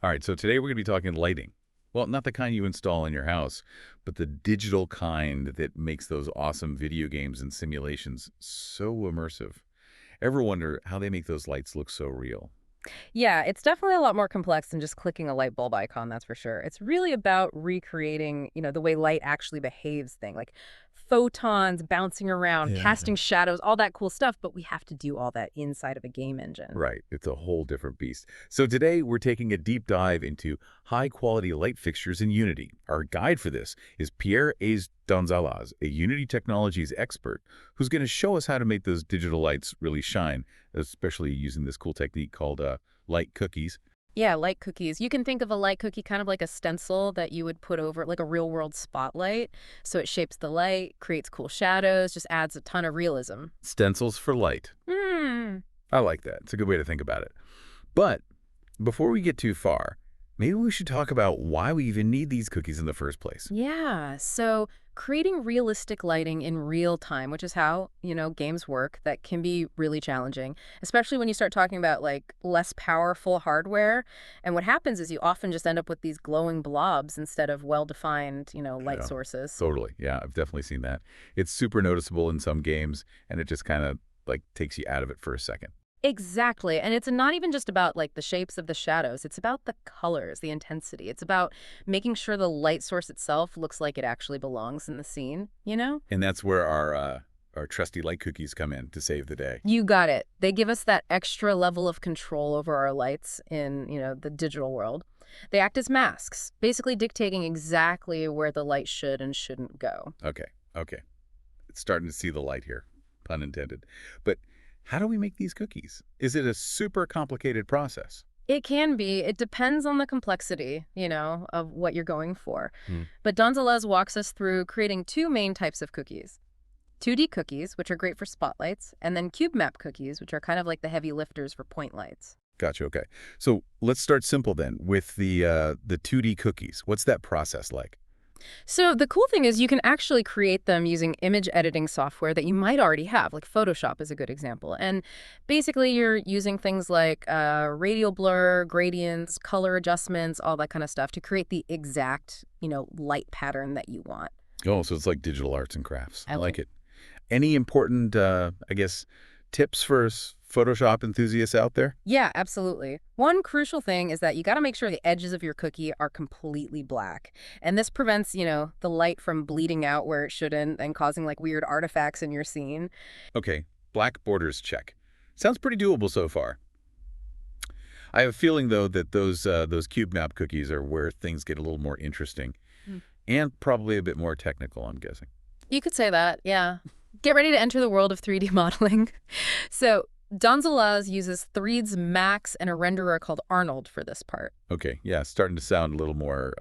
All right, so today we're going to be talking lighting. Well, not the kind you install in your house, but the digital kind that makes those awesome video games and simulations so immersive. Ever wonder how they make those lights look so real? Yeah, it's definitely a lot more complex than just clicking a light bulb icon, that's for sure. It's really about recreating, the way light actually behaves thing, like photons bouncing around, Yeah. casting shadows, all that cool stuff, but we have to do all that inside of a game engine. Right, it's a whole different beast. So today we're taking a deep dive into high-quality light fixtures in Unity. Our guide for this is Pierre A's Donzalas, a Unity Technologies expert, who's going to show us how to make those digital lights really shine, especially using this cool technique called light cookies. Yeah, light cookies. You can think of a light cookie kind of like a stencil that you would put over like a real world spotlight. So it shapes the light, creates cool shadows, just adds a ton of realism. Stencils for light. Hmm. I like that. It's a good way to think about it. But before we get too far, maybe we should talk about why we even need these cookies in the first place. Yeah, so creating realistic lighting in real time, which is how, games work, that can be really challenging, especially when you start talking about like less powerful hardware. And what happens is you often just end up with these glowing blobs instead of well-defined, light Yeah, sources. totally. Yeah, I've definitely seen that. It's super noticeable in some games, and it just kind of like takes you out of it for a second. Exactly. And it's not even just about like the shapes of the shadows. It's about the colors, the intensity. It's about making sure the light source itself looks like it actually belongs in the scene? And that's where our trusty light cookies come in to save the day. You got it. They give us that extra level of control over our lights in, the digital world. They act as masks, basically dictating exactly where the light should and shouldn't go. Okay, okay. It's starting to see the light here, pun intended. But how do we make these cookies? Is it a super complicated process? It can be. It depends on the complexity, of what you're going for. Hmm. But Donzelez walks us through creating two main types of cookies. 2D cookies, which are great for spotlights, and then cubemap cookies, which are kind of like the heavy lifters for point lights. Gotcha. Okay. So let's start simple then with the 2D cookies. What's that process like? So the cool thing is you can actually create them using image editing software that you might already have, like Photoshop is a good example. And basically you're using things like radial blur, gradients, color adjustments, all that kind of stuff to create the exact, light pattern that you want. Oh, so it's like digital arts and crafts. I I like like it. Any important, I guess, tips for Photoshop enthusiasts out there? Yeah, absolutely. One crucial thing is that you got to make sure the edges of your cookie are completely black. And this prevents, the light from bleeding out where it shouldn't and causing like weird artifacts in your scene. Okay, black borders check. Sounds pretty doable so far. I have a feeling though that those cube map cookies are where things get a little more interesting Mm. and probably a bit more technical, I'm guessing. You could say that, yeah. Get ready to enter the world of 3D modeling. So, Donzelaz uses Threads Max and a renderer called Arnold for this part. Okay, yeah, starting to sound a little more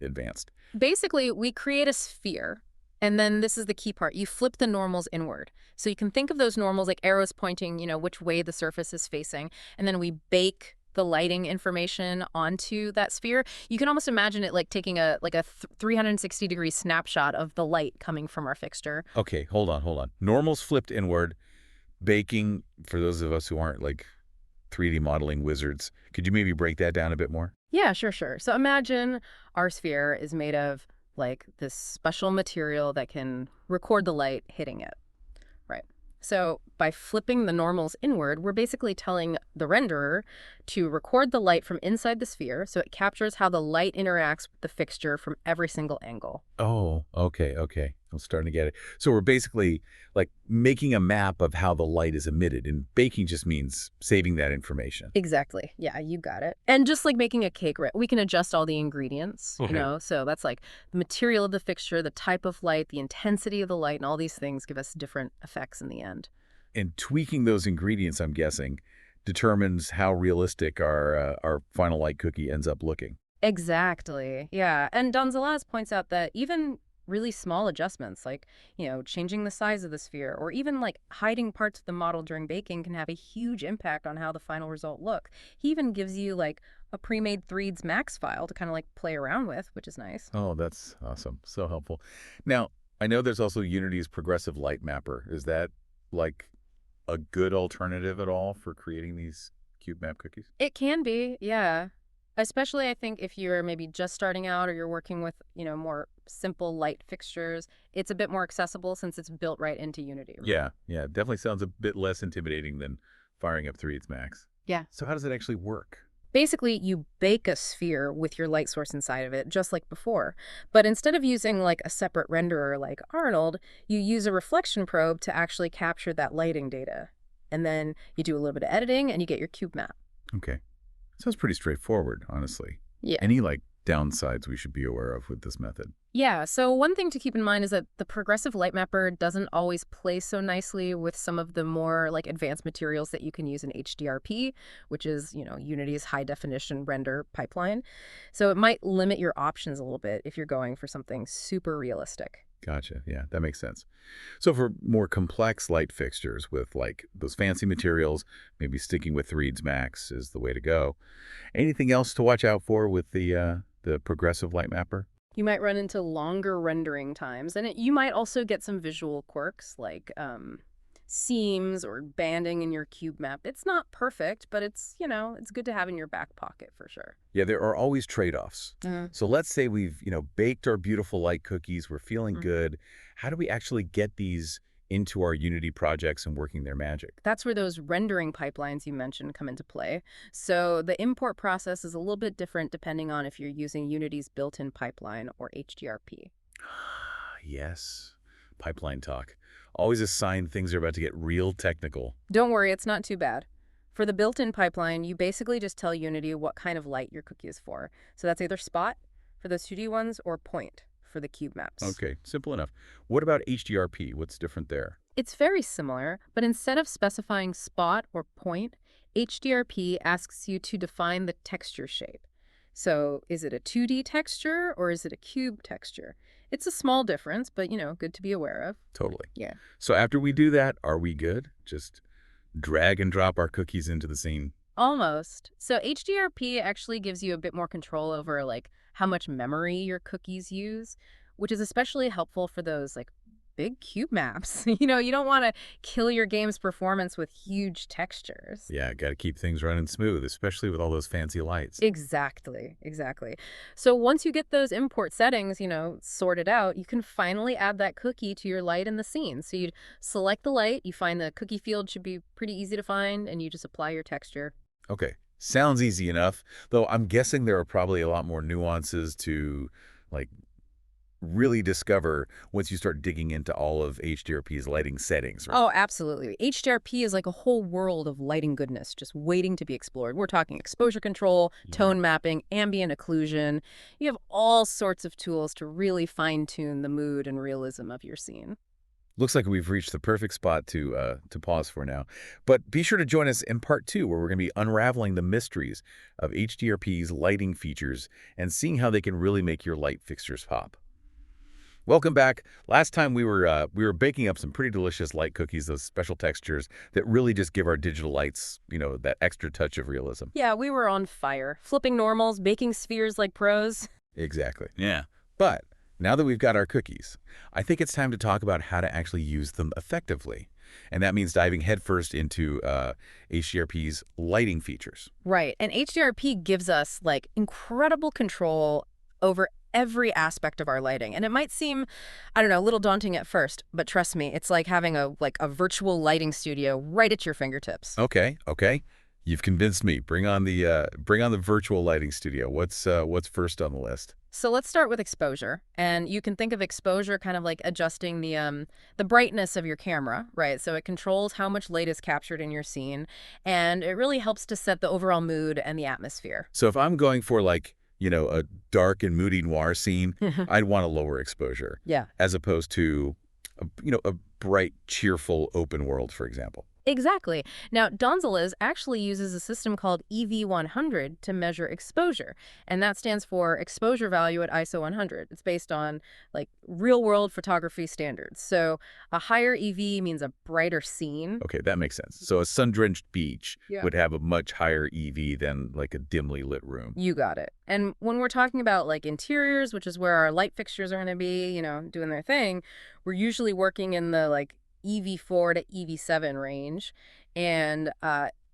advanced. Basically, we create a sphere, and then this is the key part. You flip the normals inward. So you can think of those normals like arrows pointing, which way the surface is facing, and then we bake the lighting information onto that sphere. You can almost imagine it like taking a 360-degree snapshot of the light coming from our fixture. Okay, hold on. Normals flipped inward, baking, for those of us who aren't like 3D modeling wizards, could you maybe break that down a bit more? Yeah, sure, sure. So imagine our sphere is made of like this special material that can record the light hitting it. Right. So by flipping the normals inward, we're basically telling the renderer to record the light from inside the sphere so it captures how the light interacts with the fixture from every single angle. Oh, okay, okay. I'm starting to get it. So we're basically like making a map of how the light is emitted, and baking just means saving that information. Exactly. Yeah, you got it. And just like making a cake, right? We can adjust all the ingredients, Okay. So that's like the material of the fixture, the type of light, the intensity of the light, and all these things give us different effects in the end. And tweaking those ingredients, I'm guessing, determines how realistic our final light cookie ends up looking. Exactly. Yeah. And Donzelaz points out that even really small adjustments, like, changing the size of the sphere or even like hiding parts of the model during baking can have a huge impact on how the final result look. He even gives you like a pre-made Threads Max file to kind of like play around with, which is nice. Oh, that's awesome. So helpful. Now, I know there's also Unity's progressive Lightmapper. Is that like a good alternative at all for creating these cube map cookies? It can be, yeah. Especially, I think, if you're maybe just starting out or you're working with, more simple light fixtures, it's a bit more accessible since it's built right into Unity. Yeah, yeah, definitely sounds a bit less intimidating than firing up 3 its max. Yeah. So how does it actually work? Basically, you bake a sphere with your light source inside of it, just like before. But instead of using like a separate renderer like Arnold, you use a reflection probe to actually capture that lighting data. And then you do a little bit of editing and you get your cube map. Okay. Sounds pretty straightforward, honestly. Yeah. Any, downsides we should be aware of with this method? Yeah, so one thing to keep in mind is that the progressive Lightmapper doesn't always play so nicely with some of the more like advanced materials that you can use in HDRP, which is, Unity's high definition render pipeline. So it might limit your options a little bit if you're going for something super realistic. Gotcha. Yeah, that makes sense. So for more complex light fixtures with, those fancy materials, maybe sticking with 3ds max is the way to go. Anything else to watch out for with the progressive light mapper? You might run into longer rendering times, and you might also get some visual quirks like seams or banding in your cube map. It's not perfect, but it's good to have in your back pocket for sure. Yeah, there are always trade-offs. So let's say we've, baked our beautiful light cookies, we're feeling good. How do we actually get these into our Unity projects and working their magic? That's where those rendering pipelines you mentioned come into play. So the import process is a little bit different depending on if you're using Unity's built-in pipeline or HDRP. Yes, pipeline talk. Always a sign things are about to get real technical. Don't worry, it's not too bad. For the built-in pipeline, you basically just tell Unity what kind of light your cookie is for. So that's either spot for the 2D ones or point for the cube maps. Okay, simple enough. What about HDRP? What's different there? It's very similar, but instead of specifying spot or point, HDRP asks you to define the texture shape. So is it a 2D texture or is it a cube texture? It's a small difference, but good to be aware of. Totally. Yeah. So after we do that, are we good? Just drag and drop our cookies into the scene? Almost. So HDRP actually gives you a bit more control over like how much memory your cookies use, which is especially helpful for those like big cube maps. You don't want to kill your game's performance with huge textures. Yeah, got to keep things running smooth, especially with all those fancy lights. Exactly, exactly. So once you get those import settings, sorted out, you can finally add that cookie to your light in the scene. So you'd select the light, you find the cookie field should be pretty easy to find, and you just apply your texture. Okay, sounds easy enough, though I'm guessing there are probably a lot more nuances to, like, really discover once you start digging into all of HDRP's lighting settings, right? Oh, absolutely. HDRP is like a whole world of lighting goodness just waiting to be explored. We're talking exposure control, Yeah. tone mapping, ambient occlusion. You have all sorts of tools to really fine-tune the mood and realism of your scene. Looks like we've reached the perfect spot to pause for now. But be sure to join us in part 2, where we're going to be unraveling the mysteries of HDRP's lighting features and seeing how they can really make your light fixtures pop. Welcome back. Last time we were baking up some pretty delicious light cookies, those special textures that really just give our digital lights, that extra touch of realism. Yeah, we were on fire. Flipping normals, baking spheres like pros. Exactly. Yeah. But now that we've got our cookies, I think it's time to talk about how to actually use them effectively. And that means diving headfirst into HDRP's lighting features. Right. And HDRP gives us like incredible control over every aspect of our lighting. And it might seem, I don't know, a little daunting at first, but trust me, it's like having a virtual lighting studio right at your fingertips. Okay. You've convinced me. Bring on the virtual lighting studio. What's first on the list? So let's start with exposure. And you can think of exposure kind of like adjusting the brightness of your camera, right? So it controls how much light is captured in your scene, and it really helps to set the overall mood and the atmosphere. So if I'm going for a dark and moody noir scene, I'd want a lower exposure. Yeah. As opposed to a bright, cheerful open world, for example. Exactly. Now, Donzales actually uses a system called EV100 to measure exposure, and that stands for exposure value at ISO 100. It's based on like real-world photography standards. So a higher EV means a brighter scene. Okay, that makes sense. So a sun-drenched beach Yeah. would have a much higher EV than like a dimly lit room. You got it. And when we're talking about like interiors, which is where our light fixtures are going to be, doing their thing, we're usually working in the like EV4 to EV7 range. And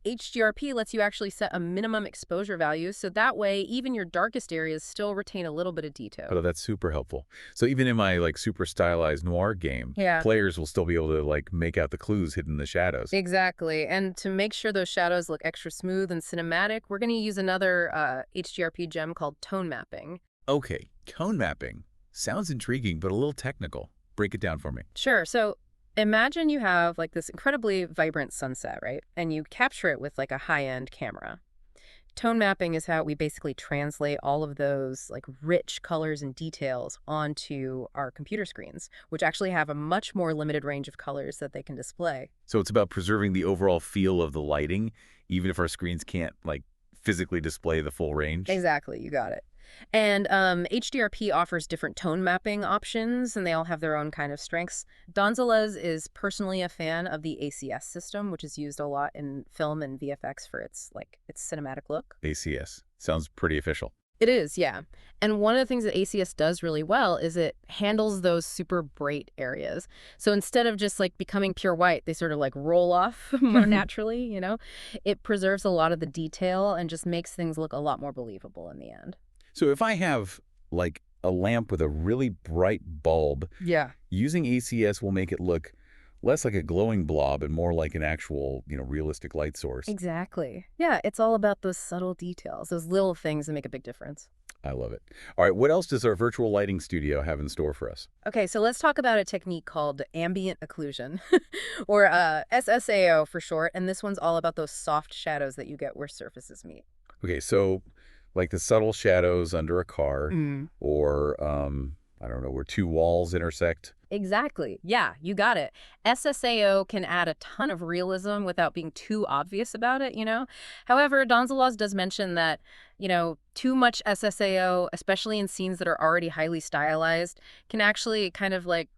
HDRP lets you actually set a minimum exposure value, so that way even your darkest areas still retain a little bit of detail. Oh, that's super helpful. So even in my like super stylized noir game, Yeah. players will still be able to like make out the clues hidden in the shadows. Exactly. And to make sure those shadows look extra smooth and cinematic, we're going to use another HDRP gem called tone mapping. Okay, tone mapping. Sounds intriguing, but a little technical. Break it down for me. Sure. So imagine you have like this incredibly vibrant sunset, right? And you capture it with like a high-end camera. Tone mapping is how we basically translate all of those like rich colors and details onto our computer screens, which actually have a much more limited range of colors that they can display. So it's about preserving the overall feel of the lighting, even if our screens can't like physically display the full range. Exactly, you got it. And HDRP offers different tone mapping options, and they all have their own kind of strengths. Donzelez is personally a fan of the ACS system, which is used a lot in film and VFX for its cinematic look. ACS. Sounds pretty official. It is, yeah. And one of the things that ACS does really well is it handles those super bright areas. So instead of just like becoming pure white, they sort of like roll off more naturally, you know? It preserves a lot of the detail and just makes things look a lot more believable in the end. So if I have like a lamp with a really bright bulb, Yeah. using ACS will make it look less like a glowing blob and more like an actual, realistic light source. Exactly. Yeah, it's all about those subtle details, those little things that make a big difference. I love it. All right, what else does our virtual lighting studio have in store for us? Okay, so let's talk about a technique called ambient occlusion, or SSAO for short, and this one's all about those soft shadows that you get where surfaces meet. Okay, so like the subtle shadows under a car or, I don't know, where two walls intersect. Exactly. Yeah, you got it. SSAO can add a ton of realism without being too obvious about it, you know? However, Donzelaz does mention that, too much SSAO, especially in scenes that are already highly stylized, can actually kind of like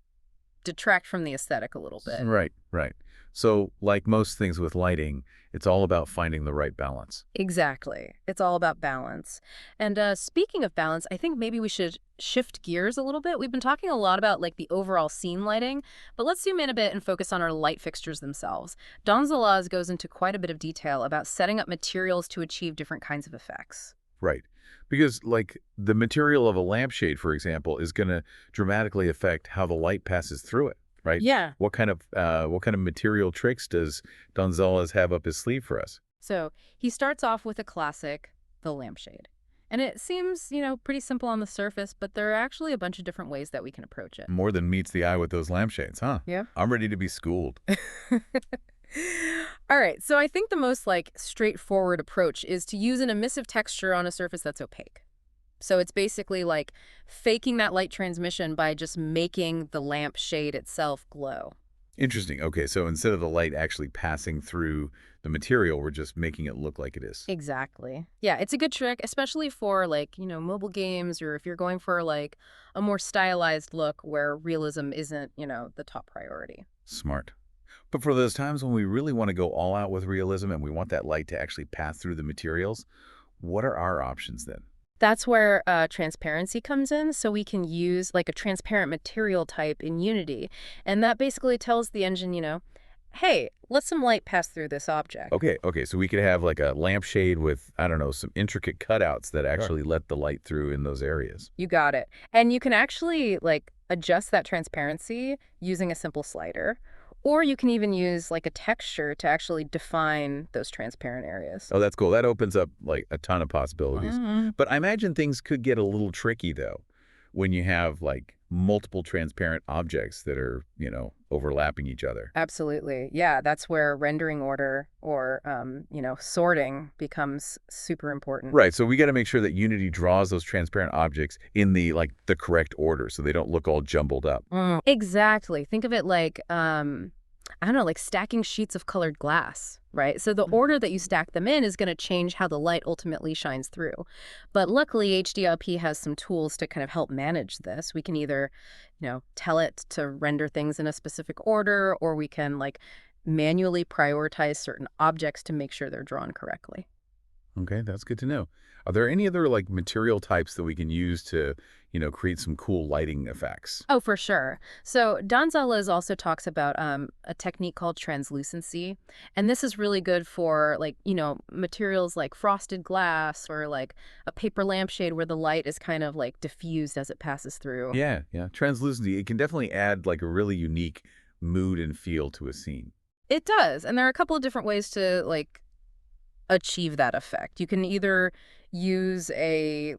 detract from the aesthetic a little bit. Right, right. So like most things with lighting, it's all about finding the right balance. Exactly. It's all about balance. And speaking of balance, I think maybe we should shift gears a little bit. We've been talking a lot about like the overall scene lighting, but let's zoom in a bit and focus on our light fixtures themselves. Donzelaz goes into quite a bit of detail about setting up materials to achieve different kinds of effects. Right. Because like the material of a lampshade, for example, is going to dramatically affect how the light passes through it, right? Yeah. What kind of material tricks does Donzelez have up his sleeve for us? So he starts off with a classic, the lampshade. And it seems, pretty simple on the surface, but there are actually a bunch of different ways that we can approach it. More than meets the eye with those lampshades, huh? Yeah. I'm ready to be schooled. All right, so I think the most straightforward approach is to use an emissive texture on a surface that's opaque. So it's basically like faking that light transmission by just making the lamp shade itself glow. Interesting. Okay, so instead of the light actually passing through the material, we're just making it look like it is. Exactly. Yeah, it's a good trick, especially for mobile games, or if you're going for a more stylized look where realism isn't, the top priority. Smart. But for those times when we really want to go all out with realism and we want that light to actually pass through the materials, what are our options then? That's where transparency comes in. So we can use a transparent material type in Unity. And that basically tells the engine, hey, let some light pass through this object. Okay, so we could have like a lampshade with, I don't know, some intricate cutouts that actually let the light through in those areas. You got it. And you can actually adjust that transparency using a simple slider. Or you can even use a texture to actually define those transparent areas. Oh, that's cool. That opens up a ton of possibilities. Mm-hmm. But I imagine things could get a little tricky though when you have multiple transparent objects that are, overlapping each other. Absolutely. Yeah, that's where rendering order or, sorting becomes super important. Right. So we got to make sure that Unity draws those transparent objects in the correct order so they don't look all jumbled up. Exactly. Think of it I don't know, stacking sheets of colored glass, right? So the order that you stack them in is going to change how the light ultimately shines through. But luckily, HDRP has some tools to kind of help manage this. We can either, tell it to render things in a specific order, or we can manually prioritize certain objects to make sure they're drawn correctly. Okay, that's good to know. Are there any other like material types that we can use to, create some cool lighting effects? Oh, for sure. So Gonzalez also talks about a technique called translucency. And this is really good for like, materials like frosted glass or like a paper lampshade where the light is kind of like diffused as it passes through. Yeah, yeah. Translucency, it can definitely add like a really unique mood and feel to a scene. It does. And there are a couple of different ways to like achieve that effect. You can either use a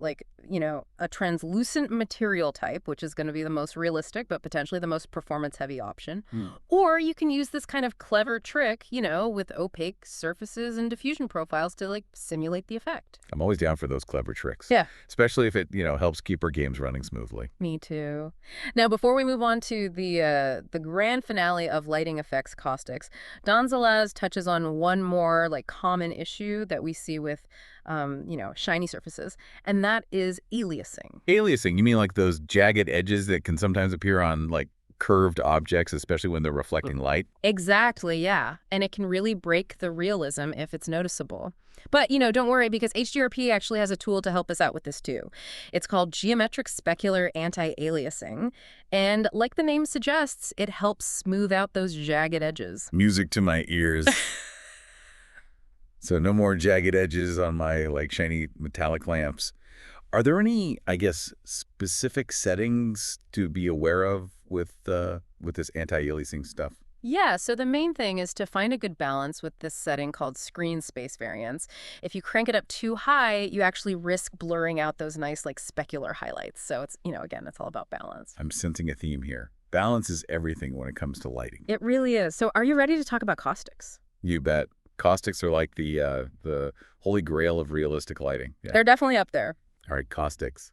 translucent material type, which is going to be the most realistic, but potentially the most performance heavy option. Hmm. Or you can use this kind of clever trick, with opaque surfaces and diffusion profiles to like simulate the effect. I'm always down for those clever tricks, Yeah. especially if it, helps keep our games running smoothly. Me too. Now, before we move on to the grand finale of lighting effects caustics, Donzelaz touches on one more like common issue that we see with, shiny surfaces, and that is aliasing. Aliasing, you mean like those jagged edges that can sometimes appear on like curved objects, especially when they're reflecting light? Exactly, yeah, and it can really break the realism if it's noticeable. But, don't worry because HDRP actually has a tool to help us out with this too. It's called geometric specular anti-aliasing, and like the name suggests, it helps smooth out those jagged edges. Music to my ears. So no more jagged edges on my like shiny metallic lamps. Are there any, I guess, specific settings to be aware of with this anti-aliasing stuff? Yeah, so the main thing is to find a good balance with this setting called screen space variance. If you crank it up too high, you actually risk blurring out those nice like specular highlights. So it's, again, it's all about balance. I'm sensing a theme here. Balance is everything when it comes to lighting. It really is. So are you ready to talk about caustics? You bet. Caustics are like the holy grail of realistic lighting. Yeah. They're definitely up there. All right, caustics.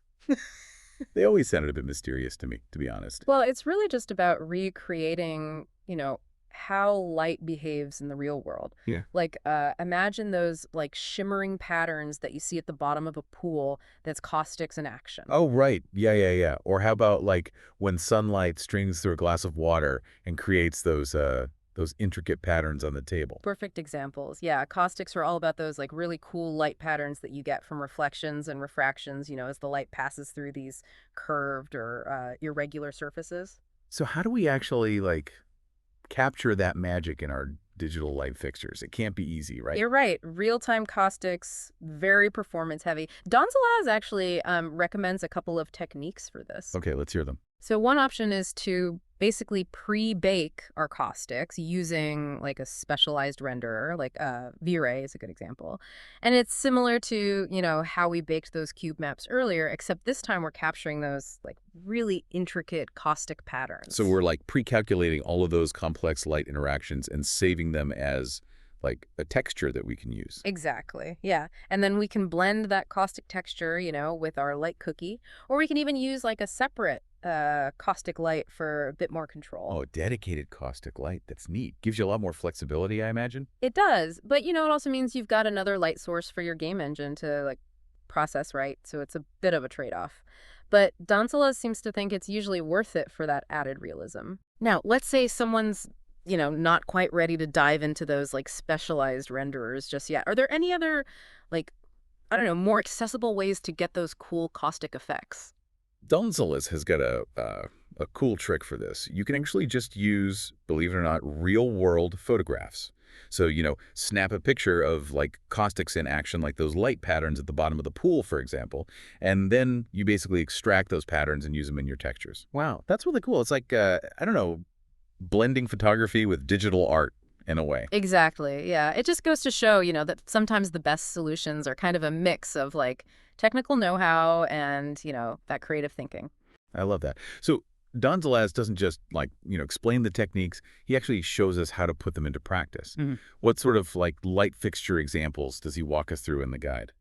They always sounded a bit mysterious to me, to be honest. Well, it's really just about recreating, how light behaves in the real world. Yeah. Like, imagine those like shimmering patterns that you see at the bottom of a pool that's caustics in action. Oh, right. Yeah, yeah, yeah. Or how about like when sunlight streams through a glass of water and creates those intricate patterns on the table. Perfect examples. Yeah, caustics are all about those like really cool light patterns that you get from reflections and refractions, as the light passes through these curved or irregular surfaces. So how do we actually like capture that magic in our digital light fixtures? It can't be easy, right? You're right. Real-time caustics, very performance heavy. Donzelaz actually recommends a couple of techniques for this. Okay, let's hear them. So one option is to basically pre-bake our caustics using like a specialized renderer, like V-Ray is a good example. And it's similar to, how we baked those cube maps earlier, except this time we're capturing those like really intricate caustic patterns. So we're like pre-calculating all of those complex light interactions and saving them as like a texture that we can use. Exactly. Yeah. And then we can blend that caustic texture, with our light cookie, or we can even use like a separate caustic light for a bit more control. Oh, dedicated caustic light. That's neat. Gives you a lot more flexibility, I imagine. It does. But, it also means you've got another light source for your game engine to like process right. So it's a bit of a trade-off. But Donzelaz seems to think it's usually worth it for that added realism. Now, let's say someone's not quite ready to dive into those like specialized renderers just yet. Are there any other like, I don't know, more accessible ways to get those cool caustic effects? Donzelaz has got a cool trick for this. You can actually just use, believe it or not, real-world photographs. So, snap a picture of like caustics in action, like those light patterns at the bottom of the pool, for example, and then you basically extract those patterns and use them in your textures. Wow, that's really cool. It's like, I don't know, blending photography with digital art in a way. Exactly. Yeah. It just goes to show, that sometimes the best solutions are kind of a mix of like technical know-how and, that creative thinking. I love that. So Donzelaz doesn't just like, explain the techniques. He actually shows us how to put them into practice. Mm-hmm. What sort of like light fixture examples does he walk us through in the guide?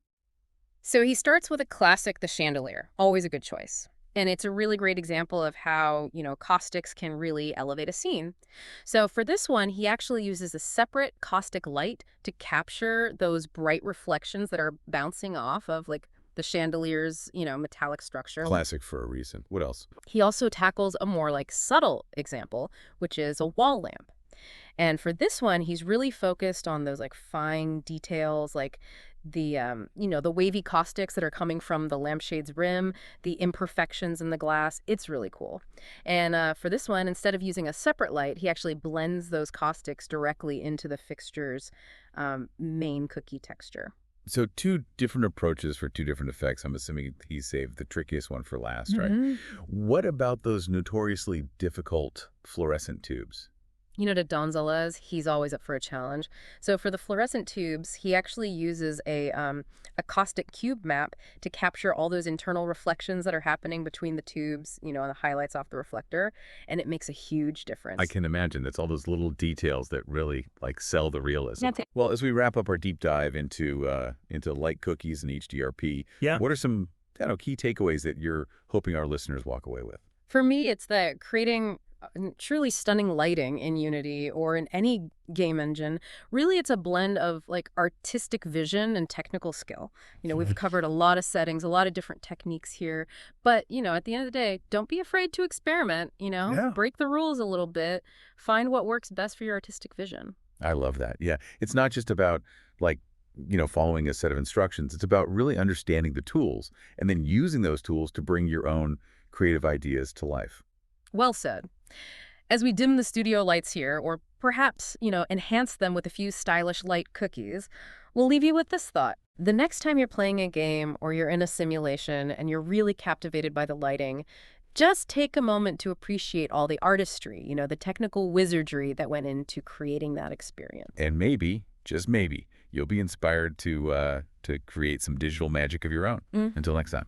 So he starts with a classic, the chandelier, always a good choice. And it's a really great example of how, caustics can really elevate a scene. So for this one, he actually uses a separate caustic light to capture those bright reflections that are bouncing off of like the chandelier's, metallic structure. Classic for a reason. What else? He also tackles a more like subtle example, which is a wall lamp. And for this one, he's really focused on those like fine details, like the wavy caustics that are coming from the lampshade's rim, the imperfections in the glass. It's really cool. And for this one, instead of using a separate light, he actually blends those caustics directly into the fixture's main cookie texture. So two different approaches for two different effects. I'm assuming he saved the trickiest one for last, right? Mhm. What about those notoriously difficult fluorescent tubes? To Donzala's, he's always up for a challenge. So for the fluorescent tubes, he actually uses a caustic cube map to capture all those internal reflections that are happening between the tubes, and the highlights off the reflector, and it makes a huge I difference. can imagine that's all those little details that really like sell the realism. That's it. Well, as we wrap up our deep dive into light cookies and HDRP, Yeah. what are some key takeaways that you're hoping our listeners walk away with? For me, it's that creating truly stunning lighting in Unity or in any game engine, really it's a blend of like artistic vision and technical skill. We've covered a lot of settings, a lot of different techniques here, but at the end of the day, don't be afraid to experiment, Yeah. break the rules a little bit, find what works best for your artistic vision. I love that. Yeah. It's not just about like, following a set of instructions. It's about really understanding the tools and then using those tools to bring your own creative ideas to life. Well said. As we dim the studio lights here, or perhaps, enhance them with a few stylish light cookies, we'll leave you with this thought. The next time you're playing a game or you're in a simulation and you're really captivated by the lighting, just take a moment to appreciate all the artistry, the technical wizardry that went into creating that experience. And maybe, just maybe, you'll be inspired to create some digital magic of your own. Until next time.